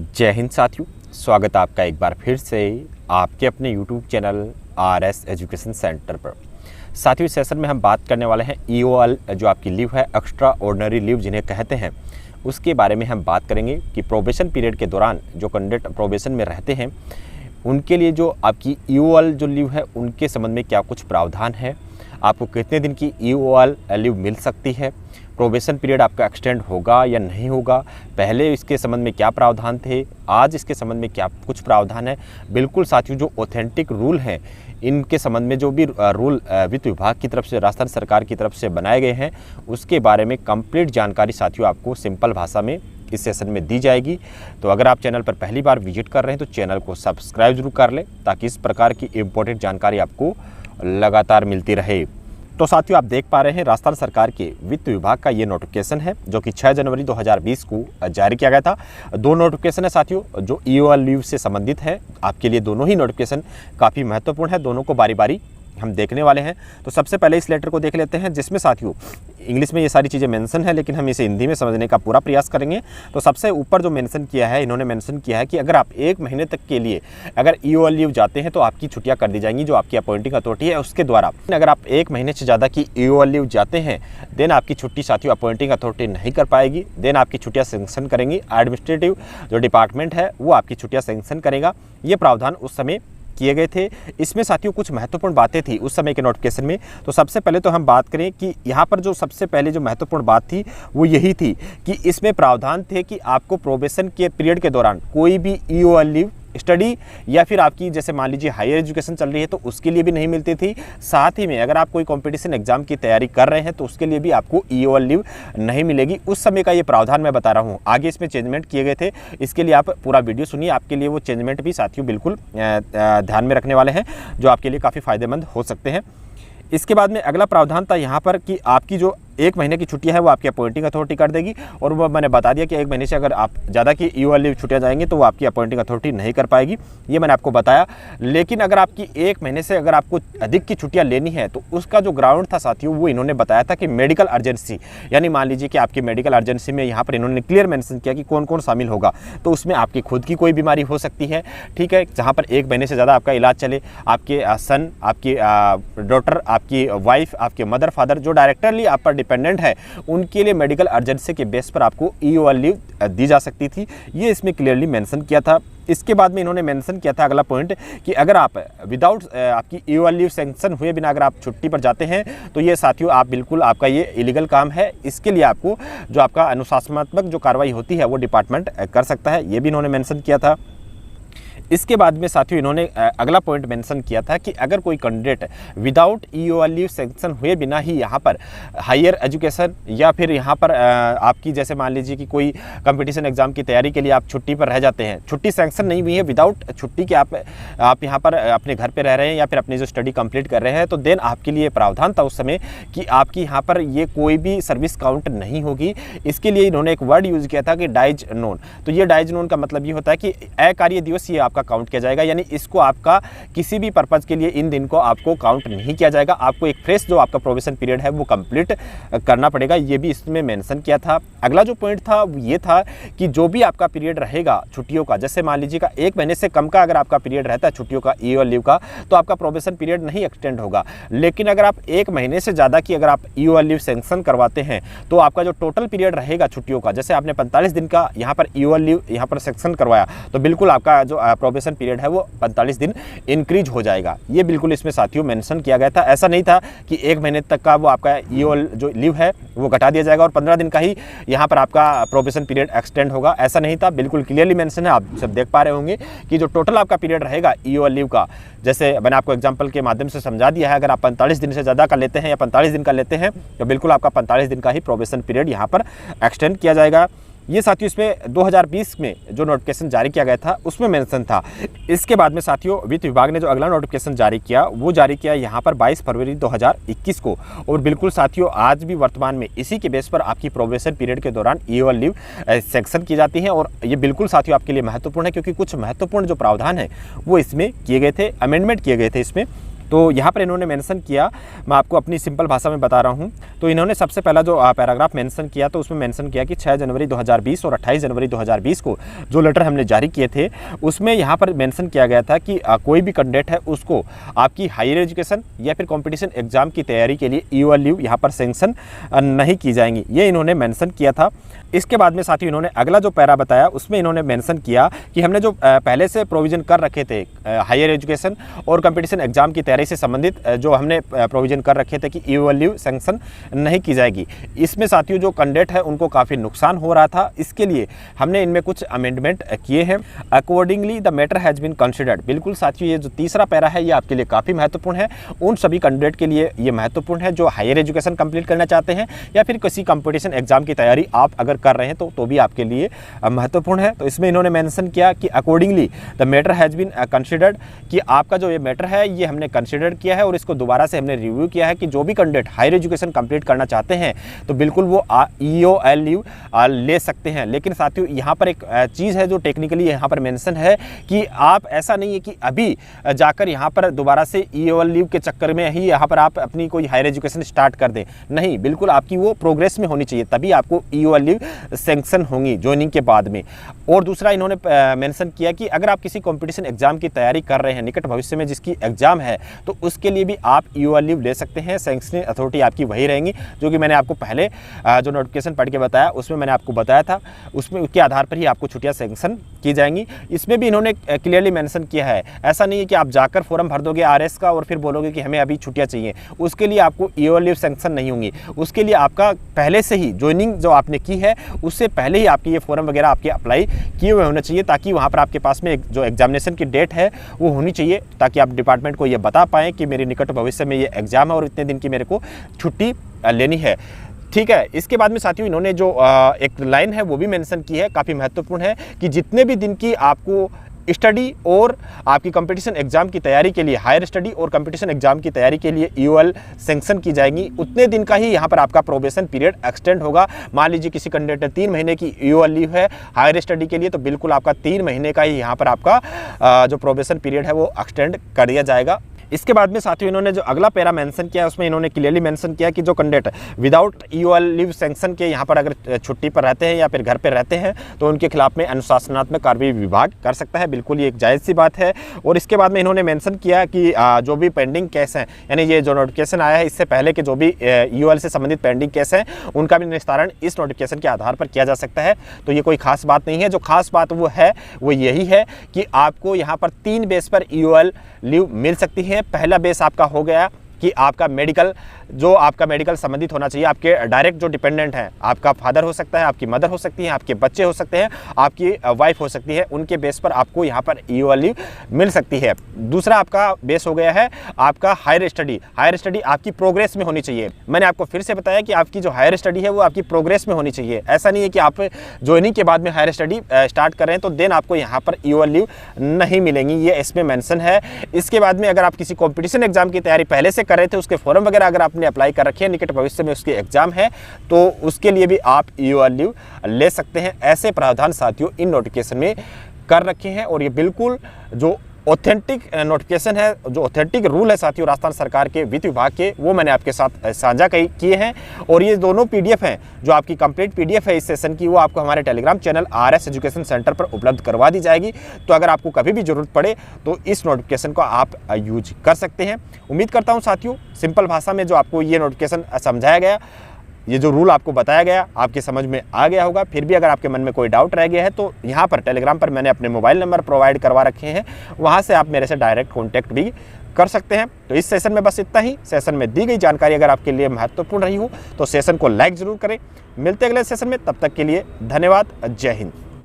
जय हिंद साथियों, स्वागत है आपका एक बार फिर से आपके अपने YouTube channel RS education centre पर। साथियों, इस सेशन में हम बात करने वाले हैं EOL जो आपकी लीव है, एक्स्ट्रा ऑर्डिनरी लीव जिन्हें कहते हैं, उसके बारे में हम बात करेंगे कि प्रोबेशन पीरियड के दौरान जो कैंडिडेट प्रोबेशन में रहते हैं उनके लिए जो आपकी EOL जो लीव है उनके संबंध में क्या कुछ प्रावधान है, आपको कितने दिन की EOL लीव मिल सकती है, प्रोबेशन पीरियड आपका एक्सटेंड होगा या नहीं होगा, पहले इसके संबंध में क्या प्रावधान थे, आज इसके संबंध में क्या कुछ प्रावधान है। बिल्कुल साथियों, जो ऑथेंटिक रूल हैं इनके संबंध में जो भी रूल वित्त विभाग की तरफ से, राजस्थान सरकार की तरफ से बनाए गए हैं उसके बारे में कंप्लीट जानकारी साथियों आपको सिंपल भाषा में इस सेशन में दी जाएगी। तो अगर आप चैनल पर पहली बार विजिट कर रहे हैं तो चैनल को सब्सक्राइब जरूर कर लें ताकि इस प्रकार की इम्पोर्टेंट जानकारी आपको लगातार मिलती रहे। तो साथियों, आप देख पा रहे हैं राजस्थान सरकार के वित्त विभाग का ये नोटिफिकेशन है जो कि 6 जनवरी 2020 को जारी किया गया था। दो नोटिफिकेशन है साथियों जो EOL लीव से संबंधित है। आपके लिए दोनों ही नोटिफिकेशन काफ़ी महत्वपूर्ण है, दोनों को बारी बारी हम देखने वाले हैं। तो सबसे पहले इस लेटर को देख लेते हैं जिसमें साथियों इंग्लिश में ये सारी चीज़ें मेंशन है, लेकिन हम इसे हिंदी में समझने का पूरा प्रयास करेंगे। तो सबसे ऊपर जो मेंशन किया है, इन्होंने मेंशन किया है कि अगर आप 1 महीने तक के लिए अगर EOL लीव जाते हैं तो आपकी छुट्टियां कर दी जाएंगी जो आपकी अपॉइंटिंग अथॉरिटी है उसके द्वारा। अगर आप 1 महीने से ज़्यादा की EOL लीव जाते हैं देन आपकी छुट्टी साथियों अपॉइंटिंग अथॉरिटी नहीं कर पाएगी, देन आपकी छुट्टियाँ सेंक्शन करेंगी एडमिनिस्ट्रेटिव जो डिपार्टमेंट है वो आपकी छुट्टियाँ सेंक्शन करेगा। ये प्रावधान उस समय किए गए थे। इसमें साथियों कुछ महत्वपूर्ण बातें थी उस समय के नोटिफिकेशन में। तो सबसे पहले तो हम बात करें कि यहाँ पर जो सबसे पहले जो महत्वपूर्ण बात थी वो यही थी कि इसमें प्रावधान थे कि आपको प्रोबेशन के पीरियड के दौरान कोई भी EOL लीव स्टडी या फिर आपकी जैसे मान लीजिए हायर एजुकेशन चल रही है तो उसके लिए भी नहीं मिलती थी। साथ ही में अगर आप कोई कंपटीशन एग्जाम की तैयारी कर रहे हैं तो उसके लिए भी आपको EOL लीव नहीं मिलेगी। उस समय का ये प्रावधान मैं बता रहा हूँ। आगे इसमें चेंजमेंट किए गए थे, इसके लिए आप पूरा वीडियो सुनिए। आपके लिए वो चेंजमेंट भी साथियों बिल्कुल ध्यान में रखने वाले हैं जो आपके लिए काफ़ी फायदेमंद हो सकते हैं। इसके बाद में अगला प्रावधान था यहाँ पर कि आपकी जो 1 महीने की छुट्टियां है वो आपकी अपॉइंटिंग अथॉरिटी कर देगी। और वो मैंने बता दिया कि 1 महीने से अगर आप ज़्यादा की EOL लीव छुट्टियां जाएंगी तो वो आपकी अपॉइंटिंग अथॉरिटी नहीं कर पाएगी, ये मैंने आपको बताया। लेकिन अगर आपकी 1 महीने से अगर आपको अधिक की छुट्टियां लेनी है तो उसका जो ग्राउंड था साथियों वो इन्होंने बताया था कि मेडिकल अर्जेंसी, यानी मान लीजिए कि आपकी मेडिकल अर्जेंसी में यहाँ पर इन्होंने क्लियर मेंशन किया कि कौन कौन शामिल होगा। तो उसमें आपकी खुद की कोई बीमारी हो सकती है, ठीक है, जहाँ पर 1 महीने से ज़्यादा आपका इलाज चले, आपके सन, आपकी डॉटर, आपकी वाइफ, आपके मदर फादर जो डायरेक्टरली आप पर डिपेंडेंट है उनके लिए मेडिकल अर्जेंसी के बेस पर आपको EOL लीव दी जा सकती थी। ये इसमें क्लियरली मेंशन किया था। इसके बाद में इन्होंने मेंशन किया था अगला पॉइंट कि अगर आप विदाउट आपकी EOL लीव सैंक्शन हुए बिना अगर आप छुट्टी पर जाते हैं तो ये साथियों आप बिल्कुल आपका ये इलीगल काम है। इसके लिए आपको जो आपका अनुशासनात्मक जो कार्रवाई होती है वो डिपार्टमेंट कर सकता है, ये भी इन्होंने मेंशन किया था। इसके बाद में साथियों इन्होंने अगला पॉइंट मेंशन किया था कि अगर कोई candidate without EOL leave sanction हुए बिना ही यहाँ पर हायर एजुकेशन या फिर यहाँ पर आपकी जैसे मान लीजिए कि कोई कंपटीशन एग्जाम की तैयारी के लिए आप छुट्टी पर रह जाते हैं, छुट्टी सैंक्शन नहीं हुई है, विदाउट छुट्टी के आप यहाँ पर अपने घर पर रह रहे हैं या फिर अपनी जो स्टडी कंप्लीट कर रहे हैं, तो देन आपके लिए प्रावधान था उस समय कि आपकी यहाँ पर ये कोई भी सर्विस काउंट नहीं होगी। इसके लिए इन्होंने एक वर्ड यूज़ किया था कि डाइज नोन। तो ये डाइज नोन का मतलब ये होता है कि अकार्य दिवस ये आपका काउंट किया जाएगा, यानी इसको आपका किसी भी पर्पज के लिए इन दिन को आपको काउंट नहीं किया जाएगा। आपको एक फ्रेश जो आपका प्रोबेशन पीरियड है वो कंप्लीट करना पड़ेगा, ये भी इसमें मेंशन किया था। अगला जो पॉइंट था ये था कि जो भी आपका पीरियड रहेगा छुट्टियों का, जैसे मान लीजिएगा 1 महीने से कम का अगर आपका पीरियड रहता है छुट्टियों का EOL लीव का, तो आपका प्रोबेशन पीरियड नहीं एक्सटेंड होगा। लेकिन अगर आप 1 महीने से ज़्यादा की अगर आप EOL लीव सैंक्शन करवाते हैं तो आपका जो टोटल पीरियड रहेगा छुट्टियों का, जैसे आपने 45 दिन का यहाँ पर EOL लीव यहाँ पर सैंक्शन करवाया तो बिल्कुल आपका जो प्रोबेशन पीरियड है वो 45 दिन इंक्रीज हो जाएगा। ये बिल्कुल इसमें साथियों मेंशन किया गया था। ऐसा नहीं था कि 1 महीने तक का वो आपका EOL जो लीव है वो घटा दिया जाएगा और 15 दिन का ही यहाँ पर आपका प्रोबेशन पीरियड एक्सटेंड होगा, ऐसा नहीं था। बिल्कुल क्लियरली मेंशन है, आप सब देख पा रहे होंगे कि जो टोटल आपका पीरियड रहेगा EOL लीव का, जैसे मैंने आपको एग्जाम्पल के माध्यम से समझा दिया है, अगर आप 45 दिन से ज़्यादा का लेते हैं या 45 दिन का लेते हैं तो बिल्कुल आपका 45 दिन का ही प्रोबेशन पीरियड यहाँ पर एक्सटेंड किया जाएगा। ये साथियों इसमें 2020 में जो नोटिफिकेशन जारी किया गया था उसमें मेंशन था। इसके बाद में साथियों वित्त विभाग ने जो अगला नोटिफिकेशन जारी किया वो जारी किया यहाँ पर 22 फरवरी 2021 को। और बिल्कुल साथियों आज भी वर्तमान में इसी के बेस पर आपकी प्रोबेशन पीरियड के दौरान EOL लीव सैंक्शन की जाती है। और ये बिल्कुल साथियों आपके लिए महत्वपूर्ण है क्योंकि कुछ महत्वपूर्ण जो प्रावधान है वो इसमें किए गए थे, अमेंडमेंट किए गए थे इसमें। तो यहाँ पर इन्होंने मेंशन किया, मैं आपको अपनी सिंपल भाषा में बता रहा हूँ। तो इन्होंने सबसे पहला जो पैराग्राफ मेंशन किया, तो उसमें मेंशन किया कि 6 जनवरी 2020 और 28 जनवरी 2020 को जो लेटर हमने जारी किए थे, उसमें यहाँ पर मेंशन किया गया था कि कोई भी कैंडिडेट है उसको आपकी हायर एजुकेशन या फिर कंपटीशन एग्जाम की तैयारी के लिए ईओएल लीव यहाँ पर सेंक्शन नहीं की जाएंगी, ये इन्होंने मेंशन किया था। इसके बाद में साथियों इन्होंने अगला जो पैरा बताया, उसमें इन्होंने मेंशन किया कि हमने जो पहले से प्रोविज़न कर रखे थे हायर एजुकेशन और कंपटीशन एग्जाम की तैयारी से संबंधित, जो हमने प्रोविज़न कर रखे थे कि ईओएल लीव सेंक्शन नहीं की जाएगी, इसमें साथियों जो कैंडिडेट है उनको काफ़ी नुकसान हो रहा था, इसके लिए हमने इनमें कुछ अमेंडमेंट किए हैं। Accordingly the matter has been considered. बिल्कुल साथियों, ये जो तीसरा पैरा है ये आपके लिए काफ़ी महत्वपूर्ण है। उन सभी कैंडिडेट के लिए ये महत्वपूर्ण है जो हायर एजुकेशन कंप्लीट करना चाहते हैं या फिर किसी कंपटीशन एग्जाम की तैयारी आप अगर कर रहे हैं तो भी आपके लिए महत्वपूर्ण है। तो इसमें इन्होंने मेंशन किया कि accordingly the matter has been considered, कि आपका जो ये मैटर है ये हमने कंसिडर किया है और इसको दोबारा से हमने रिव्यू किया है कि जो भी कैंडिडेट हायर एजुकेशन कंप्लीट करना चाहते हैं तो बिल्कुल वो ईओएल लीव ले सकते हैं। लेकिन साथियों यहाँ पर एक चीज़ है जो टेक्निकली यहाँ पर मेंशन है कि आप ऐसा नहीं है कि अभी जाकर यहाँ पर दोबारा से ईओएल लीव के चक्कर में ही यहाँ पर आप अपनी कोई हायर एजुकेशन स्टार्ट कर दें, नहीं, बिल्कुल आपकी वो प्रोग्रेस में होनी चाहिए, तभी आपको ईओएल लीव सेंक्शन होंगी ज्वाइनिंग के बाद में। और दूसरा इन्होंने मेंशन किया कि अगर आप किसी कंपटीशन एग्जाम की तैयारी कर रहे हैं निकट भविष्य में जिसकी एग्जाम है, तो उसके लिए भी आप ईओएल लीव ले सकते हैं। सैंक्शनिंग अथॉरिटी आपकी वही रहेंगी, जो कि मैंने आपको पहले जो नोटिफिकेशन पढ़ के बताया उसमें मैंने आपको बताया था, उसमें उसके आधार पर ही आपको छुट्टियां सैंक्शन की जाएंगी। इसमें भी इन्होंने क्लियरली मेंशन किया है, ऐसा नहीं है कि आप जाकर फॉर्म भर दोगे आरएस का और फिर बोलोगे कि हमें अभी छुट्टियां चाहिए, उसके लिए आपको ईओएल लीव सैंक्शन नहीं होंगी। उसके लिए आपका पहले से ही ज्वाइनिंग जो आपने की है उससे पहले ही आपके ये फॉर्म वगैरह आपके अप्लाई किए हुए होने चाहिए, ताकि वहाँ पर आपके पास में जो एग्जामिनेशन की डेट है वो होनी चाहिए, ताकि आप डिपार्टमेंट को ये बता पाएँ कि मेरे निकट भविष्य में ये एग्जाम है और इतने दिन की मेरे को छुट्टी लेनी है। ठीक है। इसके बाद में साथियों इन्होंने जो एक लाइन है वो भी मेंशन की है, काफ़ी महत्वपूर्ण है, कि जितने भी दिन की आपको स्टडी और आपकी कंपटीशन एग्जाम की तैयारी के लिए, हायर स्टडी और कंपटीशन एग्जाम की तैयारी के लिए ईओएल सैंक्शन की जाएगी, उतने दिन का ही यहाँ पर आपका प्रोबेशन पीरियड एक्सटेंड होगा। मान लीजिए किसी कैंडिडेट ने 3 महीने की ईओएल लीव है हायर स्टडी के लिए, तो बिल्कुल आपका 3 महीने का ही यहाँ पर आपका जो प्रोबेशन पीरियड है वो एक्सटेंड कर दिया जाएगा। इसके बाद में साथियों इन्होंने जो अगला पैरा मेंशन किया है उसमें इन्होंने क्लियरली मेंशन किया कि जो candidate without EOL leave sanction के यहाँ पर अगर छुट्टी पर रहते हैं या फिर घर पर रहते हैं तो उनके खिलाफ में अनुशासनात्मक कार्रवाई विभाग कर सकता है। बिल्कुल ये एक जायज़ सी बात है। और इसके बाद में इन्होंने मेंशन किया कि जो भी पेंडिंग केस हैं, यानी ये जो नोटिफिकेशन आया है इससे पहले के जो भी ईओएल से संबंधित पेंडिंग केस हैं उनका भी निस्तारण इस नोटिफिकेशन के आधार पर किया जा सकता है। तो ये कोई खास बात नहीं है। जो खास बात वो यही है कि आपको यहाँ पर 3 बेस पर ईओएल लीव मिल सकती है। पहला बेस आपका हो गया कि आपका मेडिकल, जो आपका मेडिकल संबंधित होना चाहिए, आपके डायरेक्ट जो डिपेंडेंट हैं, आपका फादर हो सकता है, आपकी मदर हो सकती है, आपके बच्चे हो सकते हैं, आपकी वाइफ हो सकती है, उनके बेस पर आपको यहाँ पर ईओएल लीव मिल सकती है। दूसरा आपका बेस हो गया है आपका हायर स्टडी। हायर स्टडी आपकी प्रोग्रेस में होनी चाहिए। मैंने आपको फिर से बताया कि आपकी जो हायर स्टडी है वो आपकी प्रोग्रेस में होनी चाहिए। ऐसा नहीं है कि आप ज्वाइनिंग के बाद में हायर स्टडी स्टार्ट कर रहे हैं तो देन आपको यहाँ पर ईओएल लीव नहीं मिलेंगी, ये इसमें मेंशन है। इसके बाद में अगर आप किसी कॉम्पिटिशन एग्जाम की तैयारी पहले से कर रहे थे, उसके फॉर्म वगैरह अगर आपने अप्लाई कर रखे हैं, निकट भविष्य में उसकी एग्जाम है, तो उसके लिए भी आप ईओएल लीव ले सकते हैं। ऐसे प्रावधान साथियों इन नोटिफिकेशन में कर रखे हैं और ये बिल्कुल जो ऑथेंटिक नोटिफिकेशन है, जो ऑथेंटिक रूल है साथियों राजस्थान सरकार के वित्त विभाग के, वो मैंने आपके साथ साझा किए हैं। और ये दोनों पीडीएफ हैं, जो आपकी कंप्लीट पीडीएफ है इस सेशन की, वो आपको हमारे Telegram channel RS education centre पर उपलब्ध करवा दी जाएगी। तो अगर आपको कभी भी जरूरत पड़े तो इस नोटिफिकेशन को आप यूज कर सकते हैं। उम्मीद करता हूँ साथियों सिंपल भाषा में जो आपको ये नोटिफिकेशन समझाया गया, ये जो रूल आपको बताया गया, आपके समझ में आ गया होगा। फिर भी अगर आपके मन में कोई डाउट रह गया है तो यहाँ पर टेलीग्राम पर मैंने अपने मोबाइल नंबर प्रोवाइड करवा रखे हैं, वहाँ से आप मेरे से डायरेक्ट कॉन्टैक्ट भी कर सकते हैं। तो इस सेशन में बस इतना ही। सेशन में दी गई जानकारी अगर आपके लिए महत्वपूर्ण रही हो तो सेशन को लाइक ज़रूर करें। मिलते अगले सेशन में, तब तक के लिए धन्यवाद। जय हिंद।